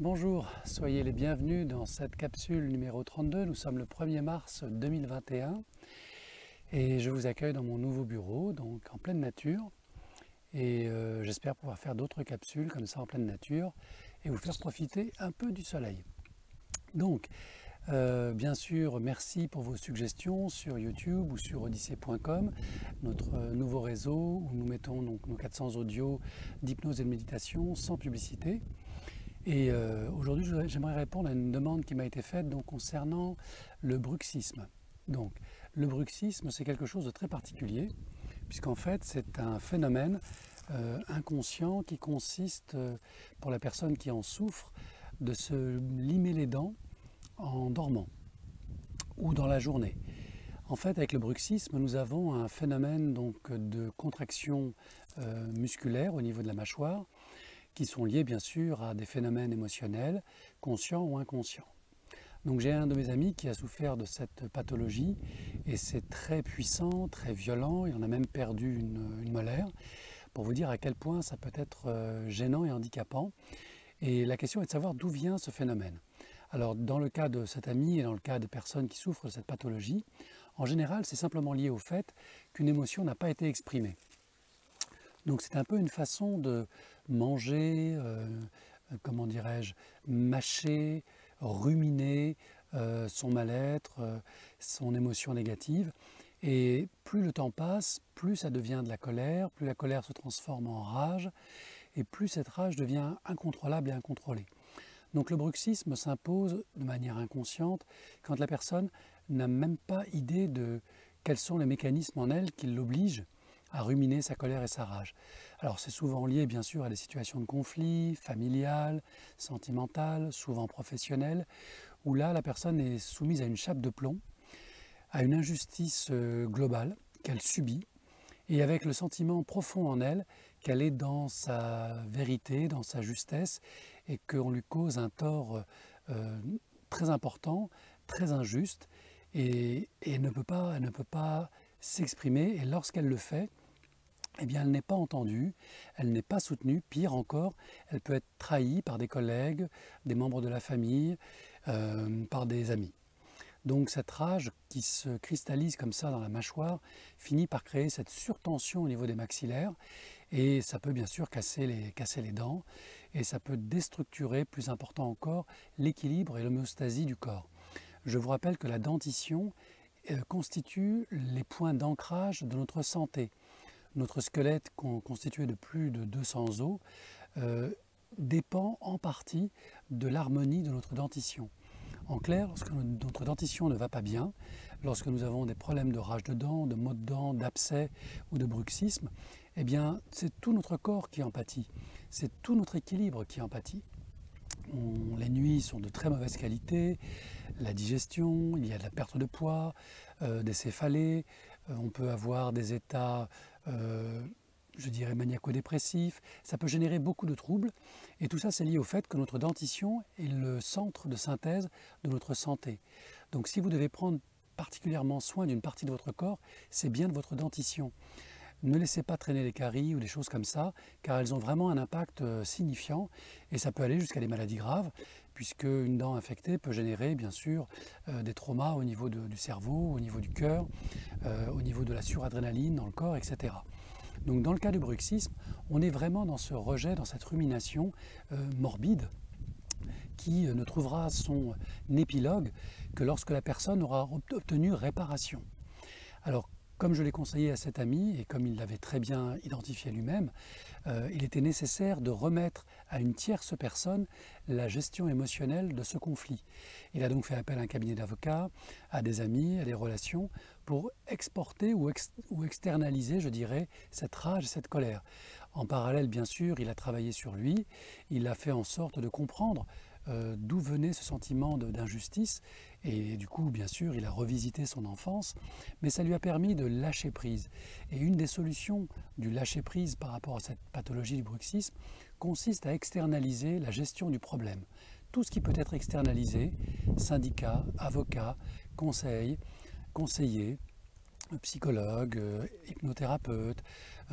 Bonjour, soyez les bienvenus dans cette capsule numéro 32. Nous sommes le 1er mars 2021 et je vous accueille dans mon nouveau bureau, donc en pleine nature. Et j'espère pouvoir faire d'autres capsules comme ça en pleine nature et vous faire profiter un peu du soleil. Donc, bien sûr, merci pour vos suggestions sur YouTube ou sur odyssée.com, notre nouveau réseau où nous mettons donc nos 400 audios d'hypnose et de méditation sans publicité. Et aujourd'hui, j'aimerais répondre à une demande qui m'a été faite donc, concernant le bruxisme. Donc, le bruxisme, c'est quelque chose de très particulier, puisqu'en fait, c'est un phénomène inconscient qui consiste, pour la personne qui en souffre, de se limer les dents en dormant ou dans la journée. En fait, avec le bruxisme, nous avons un phénomène donc, de contraction musculaire au niveau de la mâchoire, qui sont liés bien sûr à des phénomènes émotionnels, conscients ou inconscients. Donc j'ai un de mes amis qui a souffert de cette pathologie et c'est très puissant, très violent, il en a même perdu une molaire, pour vous dire à quel point ça peut être gênant et handicapant. Et la question est de savoir d'où vient ce phénomène. Alors dans le cas de cet ami et dans le cas des personnes qui souffrent de cette pathologie, en général c'est simplement lié au fait qu'une émotion n'a pas été exprimée. Donc c'est un peu une façon de manger, comment dirais-je, mâcher, ruminer son mal-être, son émotion négative. Et plus le temps passe, plus ça devient de la colère, plus la colère se transforme en rage, et plus cette rage devient incontrôlable et incontrôlée. Donc le bruxisme s'impose de manière inconsciente quand la personne n'a même pas idée de quels sont les mécanismes en elle qui l'obligent à ruminer sa colère et sa rage. Alors c'est souvent lié bien sûr à des situations de conflit, familiales, sentimentales, souvent professionnelles, où là la personne est soumise à une chape de plomb, à une injustice globale qu'elle subit, et avec le sentiment profond en elle qu'elle est dans sa vérité, dans sa justesse, et qu'on lui cause un tort très important, très injuste, et elle ne peut pas s'exprimer, et lorsqu'elle le fait, eh bien, elle n'est pas entendue, elle n'est pas soutenue, pire encore, elle peut être trahie par des collègues, des membres de la famille, par des amis. Donc cette rage qui se cristallise comme ça dans la mâchoire finit par créer cette surtension au niveau des maxillaires et ça peut bien sûr casser les dents et ça peut déstructurer, plus important encore, l'équilibre et l'homéostasie du corps. Je vous rappelle que la dentition constitue les points d'ancrage de notre santé. Notre squelette, constitué de plus de 200 os, dépend en partie de l'harmonie de notre dentition. En clair, lorsque notre dentition ne va pas bien, lorsque nous avons des problèmes de rage de dents, de maux de dents, d'abcès ou de bruxisme, eh bien, c'est tout notre corps qui en pâtit, c'est tout notre équilibre qui en pâtit. Les nuits sont de très mauvaise qualité, la digestion, il y a de la perte de poids, des céphalées, on peut avoir des états, je dirais, maniaco-dépressifs, ça peut générer beaucoup de troubles et tout ça c'est lié au fait que notre dentition est le centre de synthèse de notre santé. Donc si vous devez prendre particulièrement soin d'une partie de votre corps, c'est bien de votre dentition. Ne laissez pas traîner les caries ou des choses comme ça, car elles ont vraiment un impact signifiant et ça peut aller jusqu'à des maladies graves, puisque une dent infectée peut générer bien sûr des traumas au niveau du cerveau, au niveau du cœur, au niveau de la suradrénaline dans le corps, etc. Donc dans le cas du bruxisme, on est vraiment dans ce rejet, dans cette rumination morbide qui ne trouvera son épilogue que lorsque la personne aura obtenu réparation. Alors, comme je l'ai conseillé à cet ami, et comme il l'avait très bien identifié lui-même, il était nécessaire de remettre à une tierce personne la gestion émotionnelle de ce conflit. Il a donc fait appel à un cabinet d'avocats, à des amis, à des relations, pour exporter ou externaliser, je dirais, cette rage et cette colère. En parallèle, bien sûr, il a travaillé sur lui, il a fait en sorte de comprendre d'où venait ce sentiment d'injustice et du coup bien sûr il a revisité son enfance mais ça lui a permis de lâcher prise et une des solutions du lâcher prise par rapport à cette pathologie du bruxisme consiste à externaliser la gestion du problème. Tout ce qui peut être externalisé, syndicats, avocats, conseillers, psychologues, hypnothérapeutes,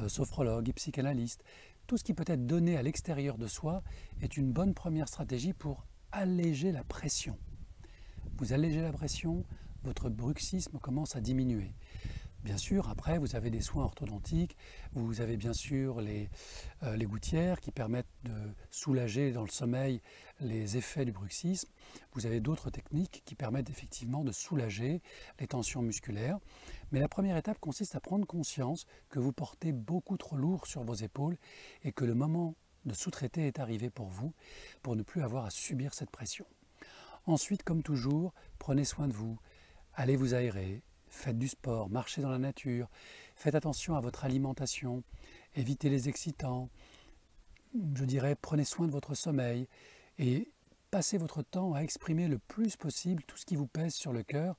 sophrologues et psychanalystes, Tout ce qui peut être donné à l'extérieur de soi est une bonne première stratégie pour alléger la pression. Vous allégez la pression, votre bruxisme commence à diminuer. Bien sûr, après, vous avez des soins orthodontiques, vous avez bien sûr les gouttières qui permettent de soulager dans le sommeil les effets du bruxisme. Vous avez d'autres techniques qui permettent effectivement de soulager les tensions musculaires. Mais la première étape consiste à prendre conscience que vous portez beaucoup trop lourd sur vos épaules et que le moment de sous-traiter est arrivé pour vous, pour ne plus avoir à subir cette pression. Ensuite, comme toujours, prenez soin de vous, allez vous aérer, faites du sport, marchez dans la nature, faites attention à votre alimentation, évitez les excitants, je dirais prenez soin de votre sommeil et passez votre temps à exprimer le plus possible tout ce qui vous pèse sur le cœur.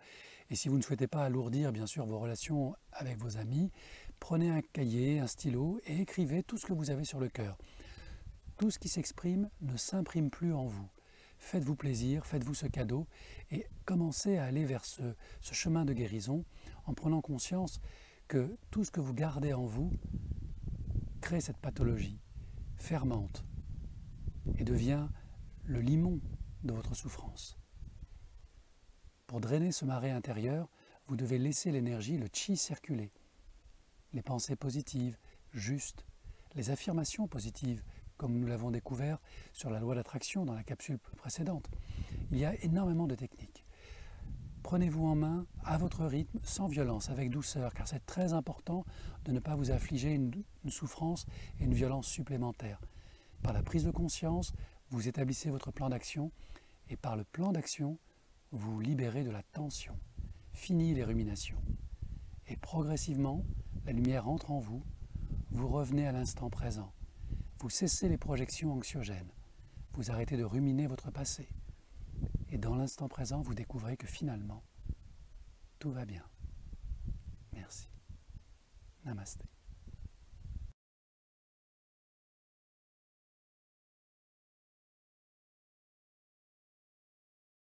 Et si vous ne souhaitez pas alourdir bien sûr vos relations avec vos amis, prenez un cahier, un stylo et écrivez tout ce que vous avez sur le cœur. Tout ce qui s'exprime ne s'imprime plus en vous. Faites-vous plaisir, faites-vous ce cadeau et commencez à aller vers ce chemin de guérison en prenant conscience que tout ce que vous gardez en vous crée cette pathologie, fermente et devient le limon de votre souffrance. Pour drainer ce marais intérieur, vous devez laisser l'énergie, le chi circuler. Les pensées positives, justes, les affirmations positives, comme nous l'avons découvert sur la loi d'attraction dans la capsule précédente. Il y a énormément de techniques. Prenez-vous en main à votre rythme, sans violence, avec douceur, car c'est très important de ne pas vous affliger une souffrance et une violence supplémentaires. Par la prise de conscience, vous établissez votre plan d'action et par le plan d'action, vous vous libérez de la tension. Fini les ruminations. Et progressivement, la lumière entre en vous, vous revenez à l'instant présent. Vous cessez les projections anxiogènes, vous arrêtez de ruminer votre passé. Et dans l'instant présent, vous découvrez que finalement, tout va bien. Merci. Namasté.